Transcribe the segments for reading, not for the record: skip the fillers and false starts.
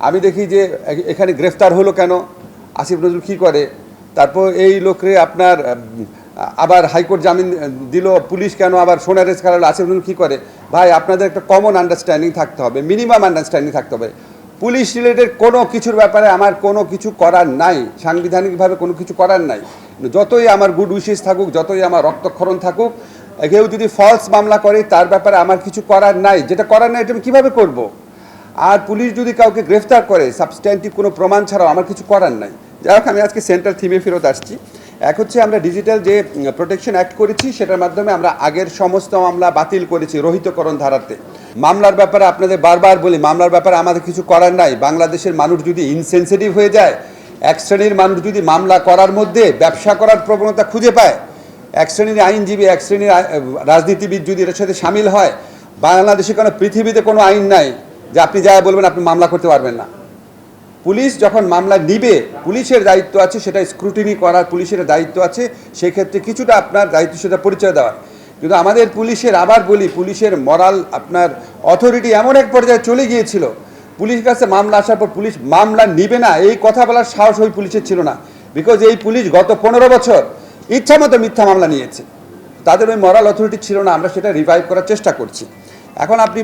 আমি দেখি যে এখানে গ্রেফতার হলো কেন, আসিফ নজরুল কী করে, তারপর এই লোকরে আপনার আবার হাইকোর্ট জামিন দিল, পুলিশ কেন আবার সোনারেজ করালো, আসিফ নজরুল কী করে। ভাই আপনাদের একটা কমন আন্ডারস্ট্যান্ডিং থাকতে হবে, মিনিমাম আন্ডারস্ট্যান্ডিং থাকতে হবে। পুলিশ রিলেটেড কোনো কিছুর ব্যাপারে আমার কোনো কিছু করার নাই, সাংবিধানিকভাবে কোনো কিছু করার নাই। যতই আমার গুড উইশেস থাকুক, যতই আমার রক্তক্ষরণ থাকুক, কেউ যদি ফলস মামলা করে তার ব্যাপারে আমার কিছু করার নাই। যেটা করার নাই এটা আমি কীভাবে করবো? আর পুলিশ যদি কাউকে গ্রেফতার করে সাবস্ট্যান্টিভ কোনো প্রমাণ ছাড়াও আমার কিছু করার নাই। যাই হোক, আমি আজকে সেন্ট্রাল থিমে ফেরত আসছি। এক হচ্ছে আমরা ডিজিটাল যে প্রোটেকশন অ্যাক্ট করেছি সেটার মাধ্যমে আমরা আগের সমস্ত মামলা বাতিল করেছি রহিতকরণ ধারাতে। মামলার ব্যাপারে আপনাদের বারবার বলি, মামলার ব্যাপারে আমাদের কিছু করার নাই। বাংলাদেশের মানুষ যদি ইনসেনসিটিভ হয়ে যায়, এক শ্রেণীর মানুষ যদি মামলা করার মধ্যে ব্যবসা করার প্রবণতা খুঁজে পায়, এক শ্রেণীর আইনজীবী, এক শ্রেণীর রাজনীতিবিদ যদি এর সাথে সামিল হয়, বাংলাদেশে কোনো পৃথিবীতে কোনো আইন নাই যে আপনি যা বলবেন আপনি মামলা করতে পারবেন না। পুলিশ যখন মামলা নিবে, পুলিশের দায়িত্ব আছে সেটা স্ক্রুটিনি করার, পুলিশের দায়িত্ব আছে সেক্ষেত্রে কিছুটা আপনার দায়িত্ব সেটা পরিচয় দেওয়ার। কিন্তু আমাদের পুলিশের, আবার বলি, পুলিশের মরাল আপনার অথরিটি এমন এক পর্যায়ে চলে গিয়েছিল, পুলিশের কাছে মামলা আসার পর পুলিশ মামলা নিবে না এই কথা বলার সাহস ওই পুলিশের ছিল না। বিকজ এই পুলিশ গত 15 বছর ইচ্ছামতো মিথ্যা মামলা নিয়েছে, তাদের ওই মরাল অথরিটি ছিল না। আমরা সেটা রিভাইভ করার চেষ্টা করছি। এখন আপনি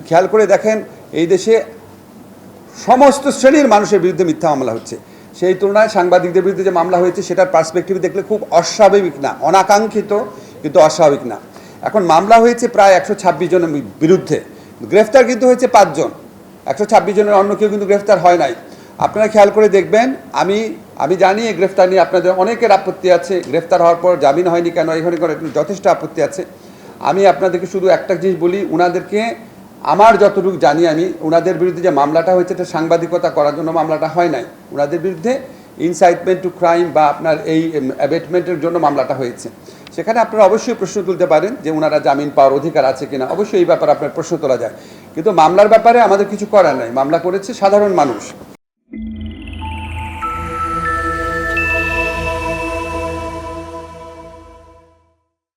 খেয়াল করে দেখেন, এই দেশে সমস্ত শ্রেণীর মানুষের বিরুদ্ধে মিথ্যা মামলা হচ্ছে। সেই তুলনায় সাংবাদিকদের বিরুদ্ধে যে মামলা হয়েছে সেটার পার্সপেক্টিভ দেখলে খুব অস্বাভাবিক না, অনাকাঙ্ক্ষিত কিন্তু অস্বাভাবিক না। এখন মামলা হয়েছে প্রায় 126 জনের বিরুদ্ধে, গ্রেফতার কিন্তু হয়েছে 5 জন। 126 জনের অন্য কেউ কিন্তু গ্রেফতার হয় নাই। আপনারা খেয়াল করে দেখবেন, আমি জানি এই গ্রেফতার নিয়ে আপনাদের অনেকের আপত্তি আছে, গ্রেফতার হওয়ার পর জামিন হয়নি কেন, এখানে করে যথেষ্ট আপত্তি আছে। আমি আপনাদেরকে শুধু একটা জিনিস বলি, ওনাদেরকে আমার যতটুকু জানি আমি, ওনাদের বিরুদ্ধে যে মামলাটা হয়েছে এটা সাংবাদিকতা করার জন্য মামলাটা হয় নাই। ওনাদের বিরুদ্ধে ইনসাইটমেন্ট টু ক্রাইম বা আপনার এই অ্যাবেটমেন্টের জন্য মামলাটা হয়েছে। সেখানে আপনারা অবশ্যই প্রশ্ন তুলতে পারেন যে ওনারা জামিন পাওয়ার অধিকার আছে কিনা, অবশ্যই এই ব্যাপারে আপনার প্রশ্ন তোলা যায়। কিন্তু মামলার ব্যাপারে আমাদের কিছু করার নাই, মামলা করেছে সাধারণ মানুষ।